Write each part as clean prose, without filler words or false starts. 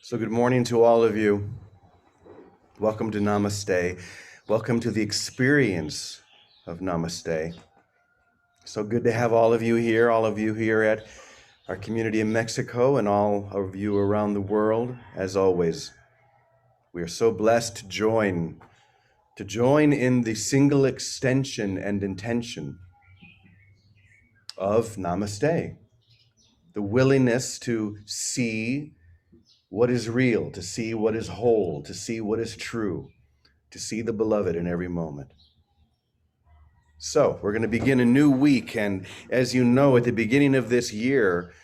So good morning to all of you. Welcome to Namaste. Welcome to the experience of Namaste. So good to have all of you here at our community in Mexico and all of you around the world. As always, we are so blessed to join in the single extension and intention of Namaste. The willingness to see what is real, to see what is whole, to see what is true, to see the beloved in every moment. So we're going to begin a new week. And as you know, at the beginning of this year,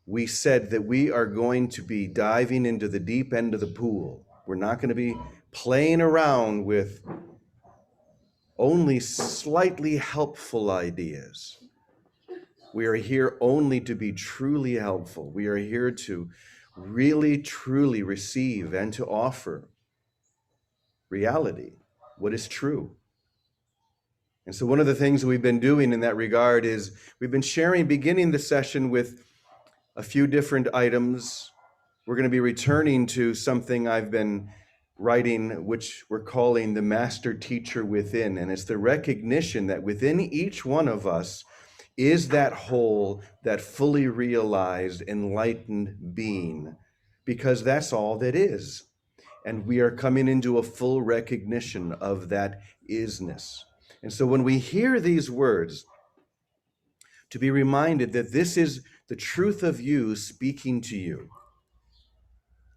we said that we are going to be diving into the deep end of the pool. We're not going to be playing around with only slightly helpful ideas. We are here only to be truly helpful. We are here to really, truly receive and to offer reality, what is true. And so one of the things we've been doing in that regard is we've been beginning the session with a few different items. We're going to be returning to something I've been writing, which we're calling the Master Teacher Within. And it's the recognition that within each one of us is that whole, that fully realized, enlightened being, because that's all that is. And we are coming into a full recognition of that isness. And so when we hear these words, to be reminded that this is the truth of you speaking to you.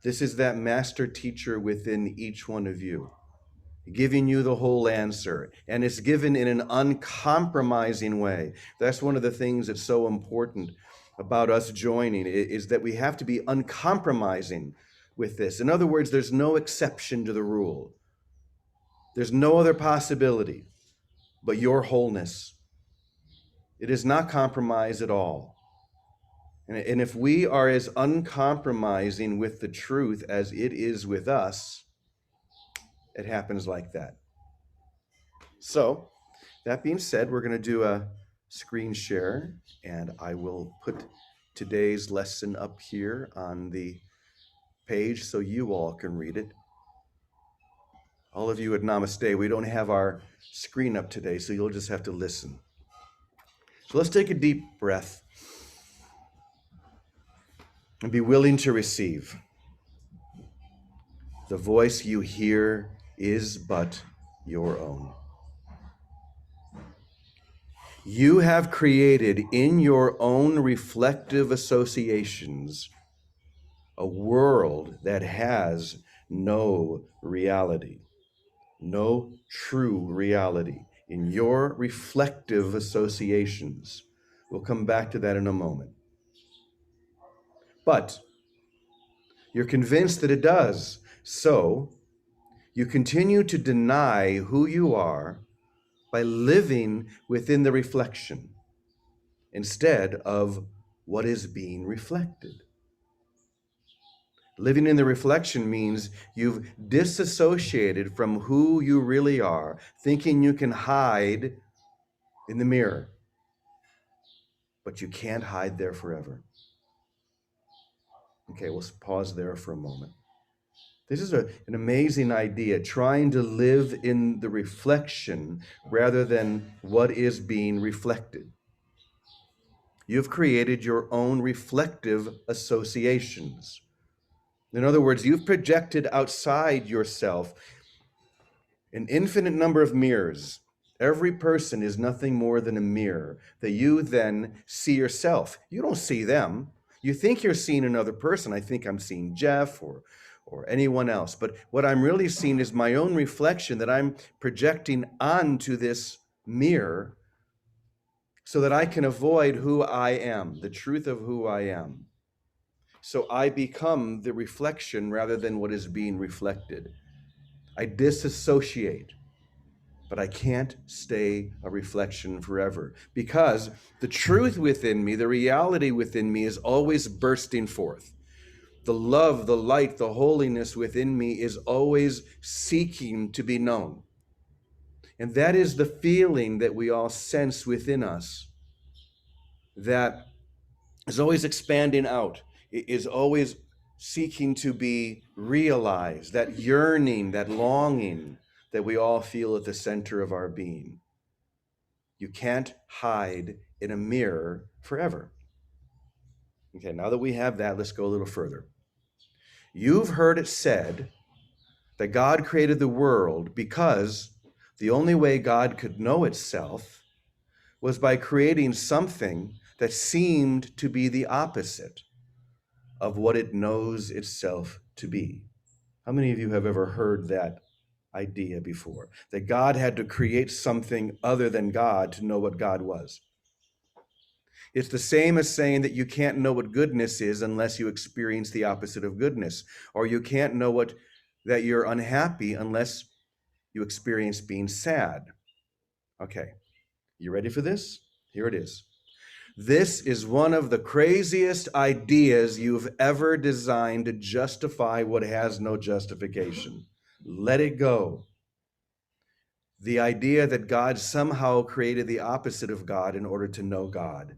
This is that master teacher within each one of you, giving you the whole answer. And it's given in an uncompromising way. That's one of the things that's so important about us joining, is that we have to be uncompromising with this. In other words, there's no exception to the rule. There's no other possibility but your wholeness. It is not compromised at all. And if we are as uncompromising with the truth as it is with us, it happens like that. So, that being said, we're going to do a screen share, and I will put today's lesson up here on the page so you all can read it. All of you at Namaste, we don't have our screen up today, so you'll just have to listen. So let's take a deep breath and be willing to receive. The voice you hear is but your own. You have created in your own reflective associations a world that has no reality, no true reality. In your reflective associations. We'll come back to that in a moment. But you're convinced that it does. So you continue to deny who you are by living within the reflection instead of what is being reflected. Living in the reflection means you've disassociated from who you really are, thinking you can hide in the mirror. But you can't hide there forever. Okay, we'll pause there for a moment. This is an amazing idea, trying to live in the reflection rather than what is being reflected. You've created your own reflective associations. In other words, you've projected outside yourself an infinite number of mirrors. Every person is nothing more than a mirror that you then see yourself. You don't see them. You think you're seeing another person. I think I'm seeing Jeff or anyone else. But what I'm really seeing is my own reflection that I'm projecting onto this mirror so that I can avoid who I am, the truth of who I am. So I become the reflection rather than what is being reflected. I disassociate, but I can't stay a reflection forever because the truth within me, the reality within me is always bursting forth. The love, the light, the holiness within me is always seeking to be known. And that is the feeling that we all sense within us that is always expanding out, is always seeking to be realized, that yearning, that longing that we all feel at the center of our being. You can't hide in a mirror forever. Okay, now that we have that, let's go a little further. You've heard it said that God created the world because the only way God could know itself was by creating something that seemed to be the opposite of what it knows itself to be. How many of you have ever heard that idea before? That God had to create something other than God to know what God was. It's the same as saying that you can't know what goodness is unless you experience the opposite of goodness, or you can't know that you're unhappy unless you experience being sad. Okay, you ready for this? Here it is. This is one of the craziest ideas you've ever designed to justify what has no justification. Let it go. The idea that God somehow created the opposite of God in order to know God.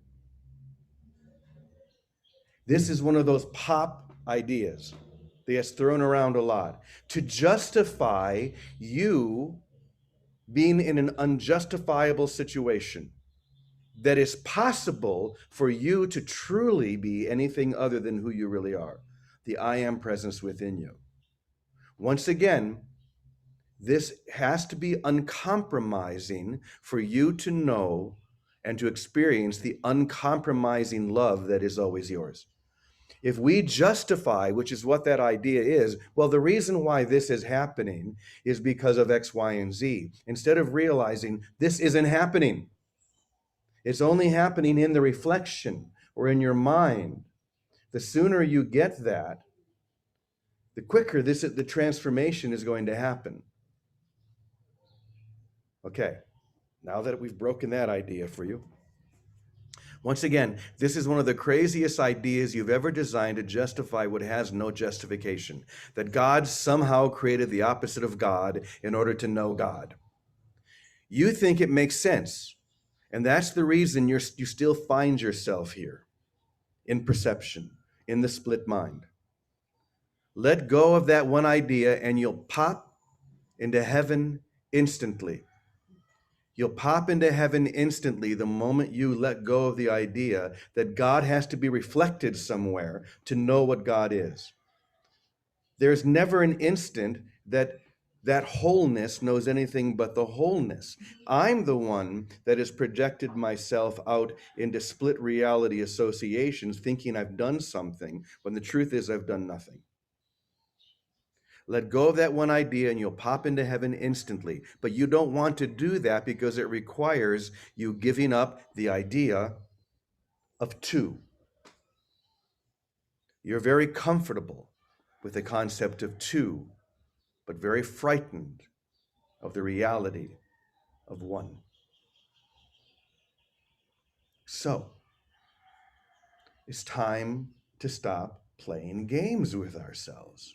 This is one of those pop ideas that gets thrown around a lot to justify you being in an unjustifiable situation, that it's possible for you to truly be anything other than who you really are, the I am presence within you. Once again, this has to be uncompromising for you to know and to experience the uncompromising love that is always yours. If we justify, which is what that idea is, well, the reason why this is happening is because of X, Y, and Z, instead of realizing this isn't happening. It's only happening in the reflection or in your mind. The sooner you get that, the quicker the transformation is going to happen. Okay, now that we've broken that idea for you, once again, this is one of the craziest ideas you've ever designed to justify what has no justification, that God somehow created the opposite of God in order to know God. You think it makes sense, and that's the reason you still find yourself here, in perception, in the split mind. Let go of that one idea and you'll pop into heaven instantly. You'll pop into heaven instantly the moment you let go of the idea that God has to be reflected somewhere to know what God is. There's never an instant that wholeness knows anything but the wholeness. I'm the one that has projected myself out into split reality associations, thinking I've done something, when the truth is I've done nothing. Let go of that one idea and you'll pop into heaven instantly. But you don't want to do that because it requires you giving up the idea of two. You're very comfortable with the concept of two, but very frightened of the reality of one. So, it's time to stop playing games with ourselves.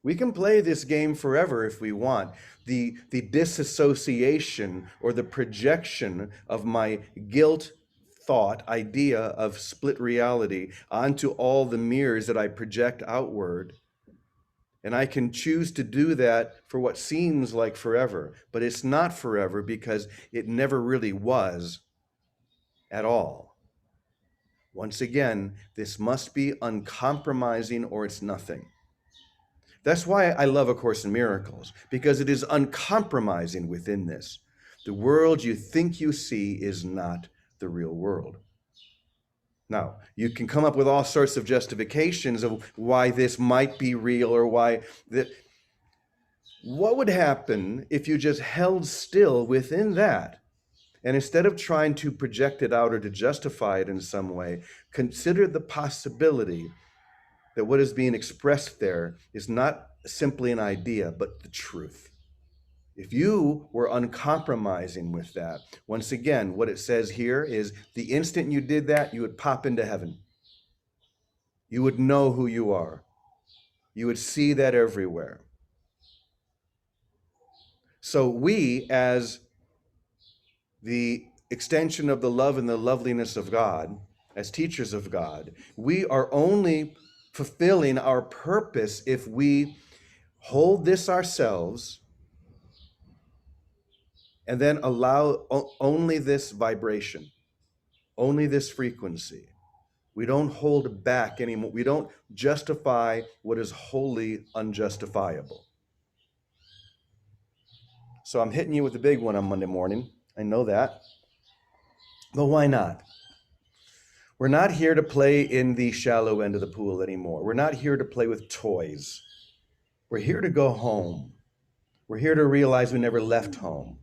We can play this game forever if we want. The disassociation or the projection of my guilt thought idea of split reality onto all the mirrors that I project outward. And I can choose to do that for what seems like forever, but it's not forever because it never really was at all. Once again, this must be uncompromising or it's nothing. That's why I love A Course in Miracles, because it is uncompromising within this. The world you think you see is not the real world. Now, you can come up with all sorts of justifications of why this might be real or why that. What would happen if you just held still within that? And instead of trying to project it out or to justify it in some way, consider the possibility that what is being expressed there is not simply an idea, but the truth. If you were uncompromising with that, once again, what it says here is the instant you did that, you would pop into heaven. You would know who you are. You would see that everywhere. So we, as the extension of the love and the loveliness of God, as teachers of God, we are only fulfilling our purpose if we hold this ourselves and then allow only this vibration, only this frequency. We don't hold back anymore. We don't justify what is wholly unjustifiable. So I'm hitting you with the big one on Monday morning. I know that. But why not? We're not here to play in the shallow end of the pool anymore. We're not here to play with toys. We're here to go home. We're here to realize we never left home.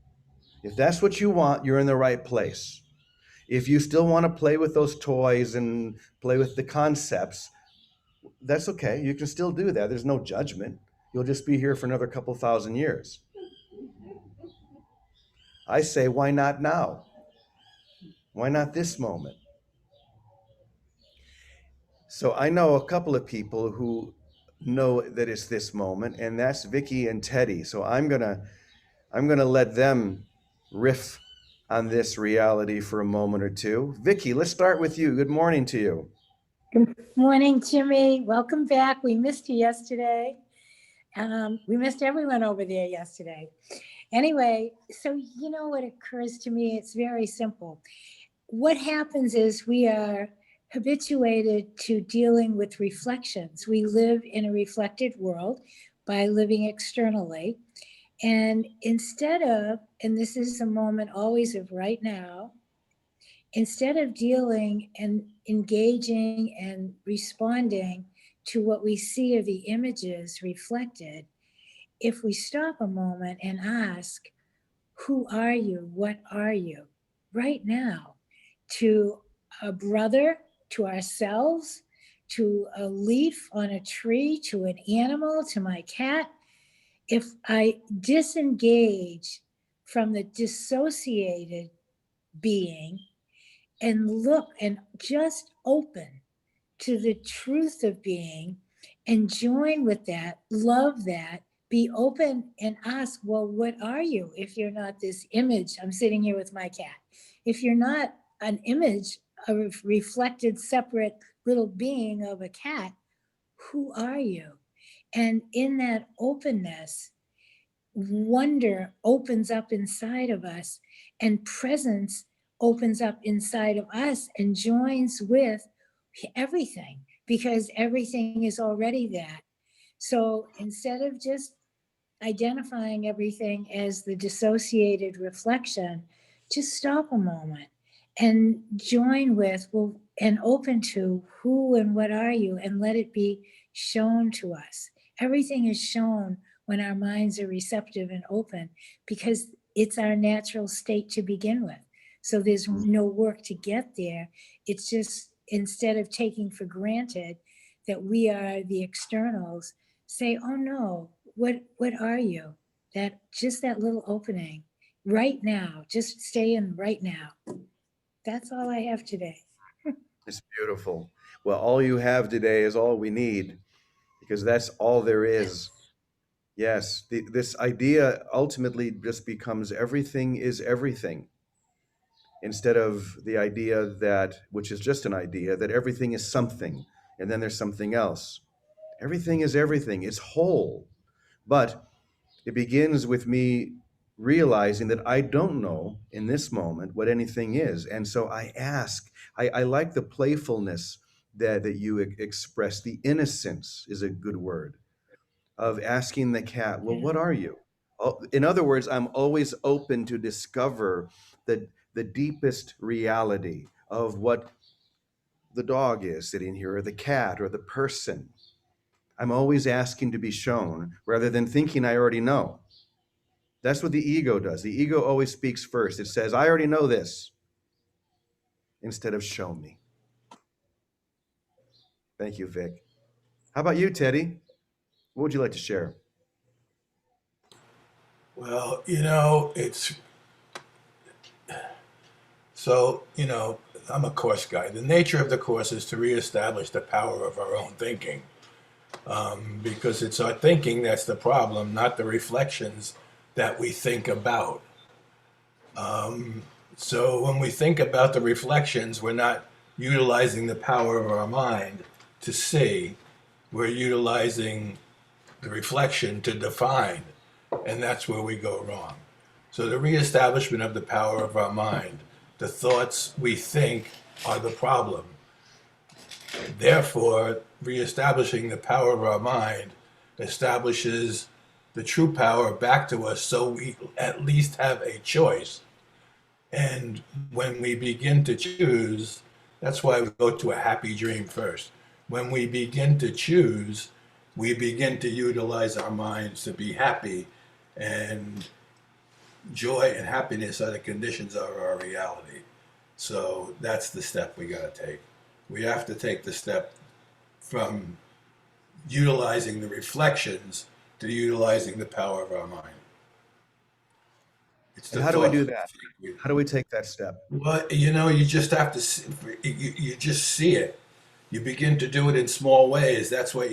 If that's what you want, you're in the right place. If you still want to play with those toys and play with the concepts, that's okay. You can still do that. There's no judgment. You'll just be here for another couple thousand years. I say, why not now? Why not this moment? So I know a couple of people who know that it's this moment, and that's Vicky and Teddy. So I'm gonna let them riff on this reality for a moment or two. Vicky, let's start with you. Good morning to you. Good morning, Jimmy. Welcome back. We missed you yesterday. We missed everyone over there yesterday. Anyway, so you know what occurs to me? It's very simple. What happens is we are habituated to dealing with reflections. We live in a reflected world by living externally. And instead of, and this is the moment always of right now, instead of dealing and engaging and responding to what we see of the images reflected, if we stop a moment and ask, who are you? What are you? Right now, to a brother, to ourselves, to a leaf on a tree, to an animal, to my cat. If I disengage from the dissociated being and look and just open to the truth of being and join with that, love that, be open and ask, well, what are you if you're not this image? I'm sitting here with my cat. If you're not an image, a reflected separate little being of a cat, who are you? And in that openness, wonder opens up inside of us and presence opens up inside of us and joins with everything, because everything is already that. So instead of just identifying everything as the dissociated reflection, just stop a moment and join with, well, and open to who and what are you, and let it be shown to us. Everything is shown when our minds are receptive and open, because it's our natural state to begin with. So there's no work to get there. It's just, instead of taking for granted that we are the externals, say, oh no, what are you? That just that little opening right now, just stay in right now. That's all I have today. It's beautiful. Well, all you have today is all we need, because that's all there is. Yes, this idea ultimately just becomes everything is everything, instead of the idea that, which is just an idea, that everything is something and then there's something else. Everything is everything. It's whole. But it begins with me realizing that I don't know in this moment what anything is. And so I ask, I like the playfulness that you express. The innocence is a good word of asking the cat, well, what are you? In other words, I'm always open to discover the deepest reality of what the dog is sitting here, or the cat, or the person. I'm always asking to be shown rather than thinking I already know. That's what the ego does. The ego always speaks first. It says, I already know this, instead of show me. Thank you, Vic. How about you, Teddy? What would you like to share? Well, it's so, I'm a course guy. The nature of the course is to reestablish the power of our own thinking, because it's our thinking that's the problem, not the reflections that we think about. So when we think about the reflections, we're not utilizing the power of our mind to see. we're utilizing the reflection to define, and that's where we go wrong. So the reestablishment of the power of our mind, the thoughts we think are the problem. Therefore, reestablishing the power of our mind establishes the true power back to us so we at least have a choice. And when we begin to choose, that's why we go to a happy dream first. When we begin to choose, we begin to utilize our minds to be happy, and joy and happiness are the conditions of our reality. So that's the step we got to take. We have to take the step from utilizing the reflections to utilizing the power of our mind. It's And the how do we thought. do that? How do we take that step? Well, you just have to see, you just see it. You begin to do it in small ways. That's what,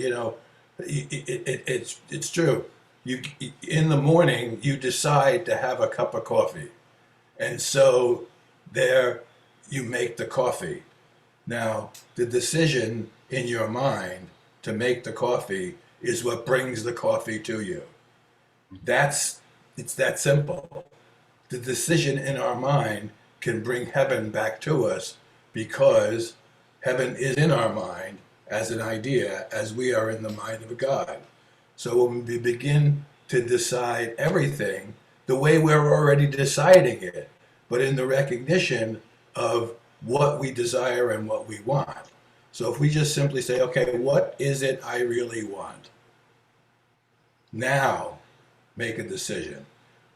it's true. You, in the morning, you decide to have a cup of coffee. And so there you make the coffee. Now, the decision in your mind to make the coffee is what brings the coffee to you. It's that simple. The decision in our mind can bring heaven back to us because heaven is in our mind as an idea, as we are in the mind of God. So when we begin to decide everything the way we're already deciding it, but in the recognition of what we desire and what we want. So if we just simply say, okay, what is it I really want? Now make a decision,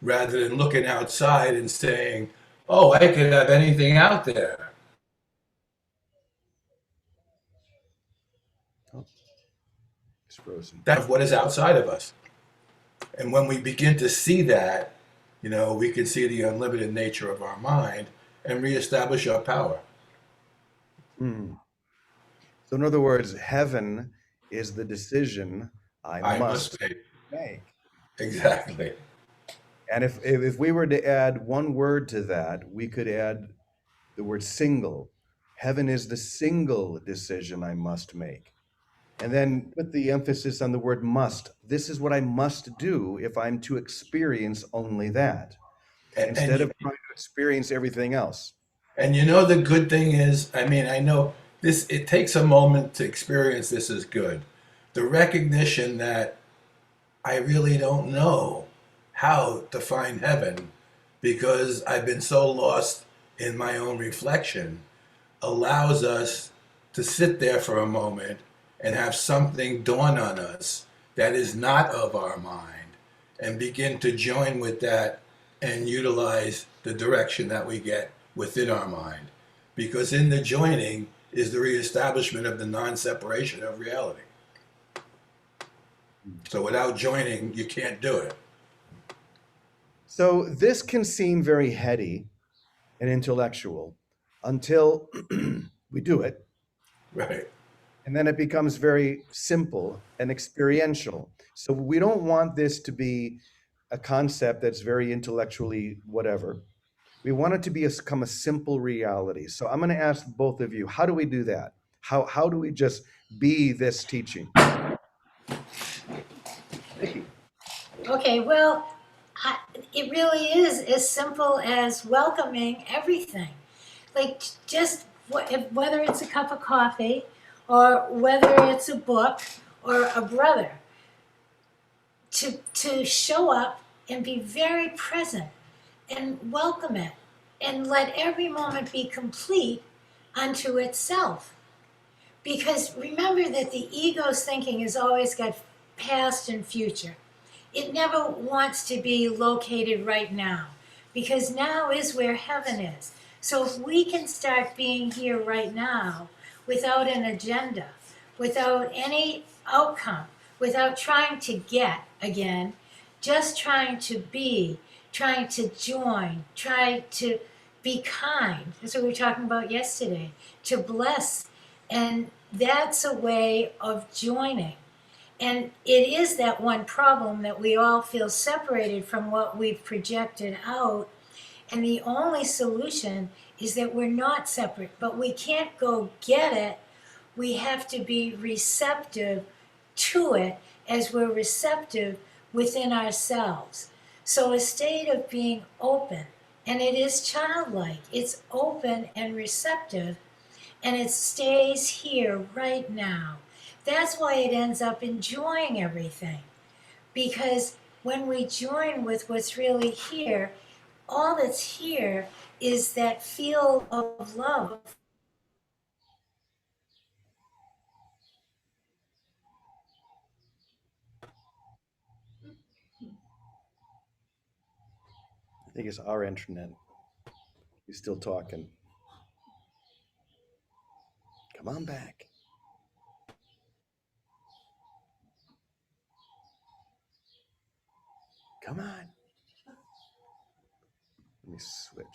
rather than looking outside and saying, oh, I could have anything out there. Oh, it's frozen. That's what is outside of us. And when we begin to see that, we can see the unlimited nature of our mind and reestablish our power. Hmm. So in other words, heaven is the decision I I must must make. make. Exactly. And if we were to add one word to that, we could add the word single. Heaven is the single decision I must make. And then put the emphasis on the word must. This is what I must do if I'm to experience only that, And, instead of trying to experience everything else. and the good thing is, I know this, it takes a moment to experience this as good. The recognition that I really don't know how to find heaven because I've been so lost in my own reflection allows us to sit there for a moment and have something dawn on us that is not of our mind and begin to join with that and utilize the direction that we get within our mind. Because in the joining is the reestablishment of the non-separation of reality. So without joining, you can't do it. So this can seem very heady and intellectual until we do it. Right. And then it becomes very simple and experiential. So we don't want this to be a concept that's very intellectually whatever. We want it to become a simple reality. So I'm going to ask both of you, how do we do that? How do we just be this teaching? Vicky. Okay, well, it really is as simple as welcoming everything. Like just whether it's a cup of coffee or whether it's a book or a brother, to show up and be very present and welcome it and let every moment be complete unto itself. Because remember that the ego's thinking has always got past and future. It never wants to be located right now, because now is where heaven is. So if we can start being here right now without an agenda, without any outcome, without trying to get again, just trying to be, trying to join, try to be kind. That's what we were talking about yesterday. To bless. And that's a way of joining. And it is that one problem that we all feel separated from what we've projected out. And the only solution is that we're not separate, but we can't go get it. We have to be receptive to it as we're receptive within ourselves. So a state of being open, and it is childlike, it's open and receptive, and it stays here right now. That's why it ends up enjoying everything. Because when we join with what's really here, all that's here is that field of love. I think it's our internet. He's still talking. Come on back. Come on. Let me switch.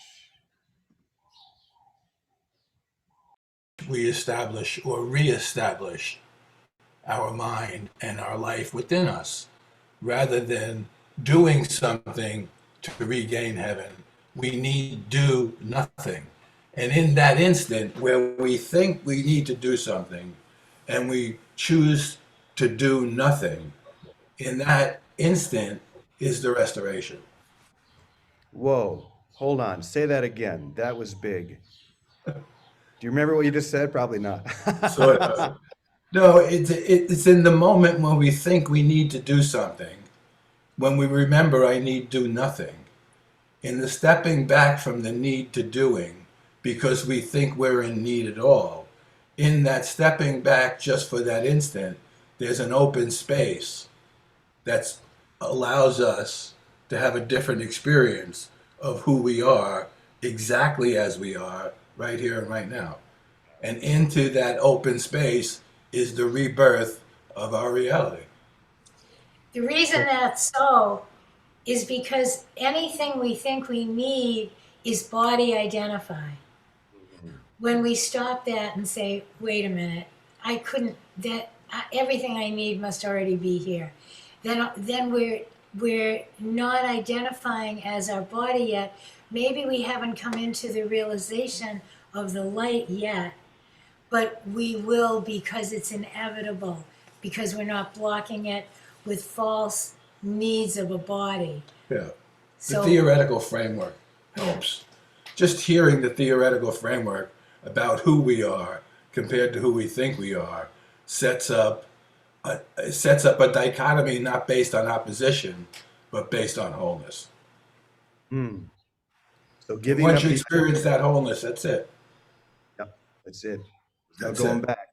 We establish or reestablish our mind and our life within us, rather than doing something to regain heaven. We need do nothing. And in that instant where we think we need to do something and we choose to do nothing, in that instant is the restoration. Whoa, hold on. Say that again. That was big. Do you remember what you just said? Probably not. So, no, it's in the moment when we think we need to do something, when we remember I need do nothing, in the stepping back from the need to doing because we think we're in need at all, in that stepping back just for that instant, there's an open space that allows us to have a different experience of who we are exactly as we are right here and right now. And into that open space is the rebirth of our reality. The reason that's so is because anything we think we need is body identified. When we stop that and say, wait a minute, I couldn't, everything I need must already be here. Then we're not identifying as our body yet. Maybe we haven't come into the realization of the light yet, but we will, because it's inevitable, because we're not blocking it with false needs of a body. Yeah. So, The theoretical framework helps. Just hearing the theoretical framework about who we are compared to who we think we are sets up a dichotomy not based on opposition, but based on wholeness. So giving Once up you the experience that wholeness, that's it. Yep, that's it. No That's going it. back.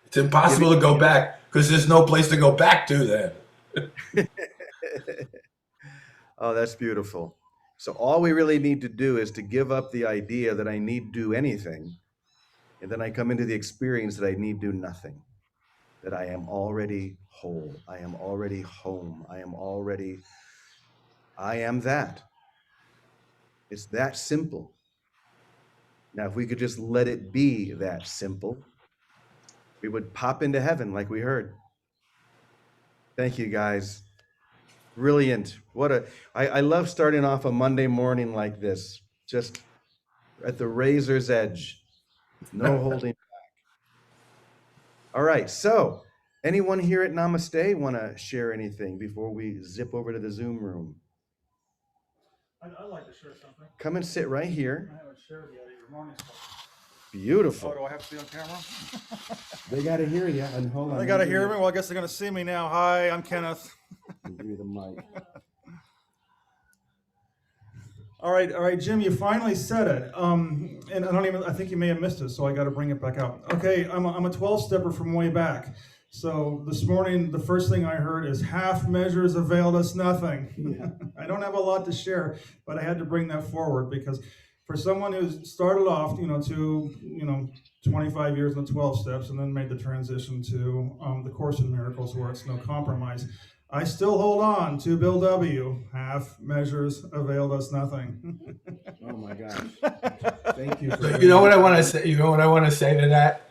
It's impossible to go back because there's no place to go back to then. Oh, that's beautiful. So all we really need to do is to give up the idea that I need to do anything. And then I come into the experience that I need do nothing, that I am already whole. I am already home. I am that. It's that simple. Now, if we could just let it be that simple, we would pop into heaven like we heard. Thank you, guys. Brilliant. I love starting off a Monday morning like this, just at the razor's edge. No holding back. All right. So, anyone here at Namaste want to share anything before we zip over to the Zoom room? I'd like to share something. Come and sit right here. I haven't shared yet at your morning stuff. Beautiful. Oh, do I have to be on camera? They got to hear you. And hold on. They got to hear me? Well, I guess they're going to see me now. Hi, I'm Kenneth. Give you the mic. All right, Jim, you finally said it. And I think you may have missed it, so I got to bring it back out. Okay, I'm a 12-stepper from way back. So this morning, the first thing I heard is half measures availed us nothing. Yeah. I don't have a lot to share, but I had to bring that forward because for someone who started off, 25 years in the 12 steps and then made the transition to the Course in Miracles where it's no compromise, I still hold on to Bill W. Half measures availed us nothing. Oh my gosh. Thank you. So you know what I want to say? You know what I want to say to that?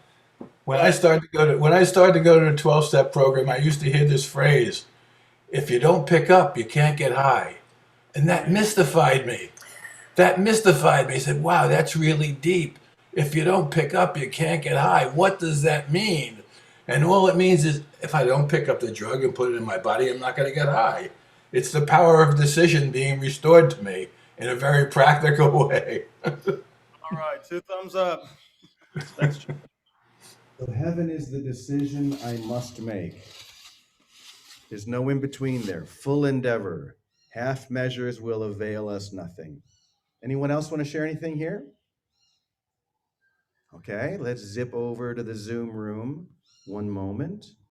When I started to go to the 12-step program, I used to hear this phrase, if you don't pick up, you can't get high. And that mystified me. I said, wow, that's really deep. If you don't pick up, you can't get high. What does that mean? And all it means is if I don't pick up the drug and put it in my body, I'm not going to get high. It's the power of decision being restored to me in a very practical way. All right, 2 thumbs up. Thanks, Jim. So heaven is the decision I must make. There's no in between there. Full endeavor. Half measures will avail us nothing. Anyone else want to share anything here? Okay, let's zip over to the Zoom room. One moment.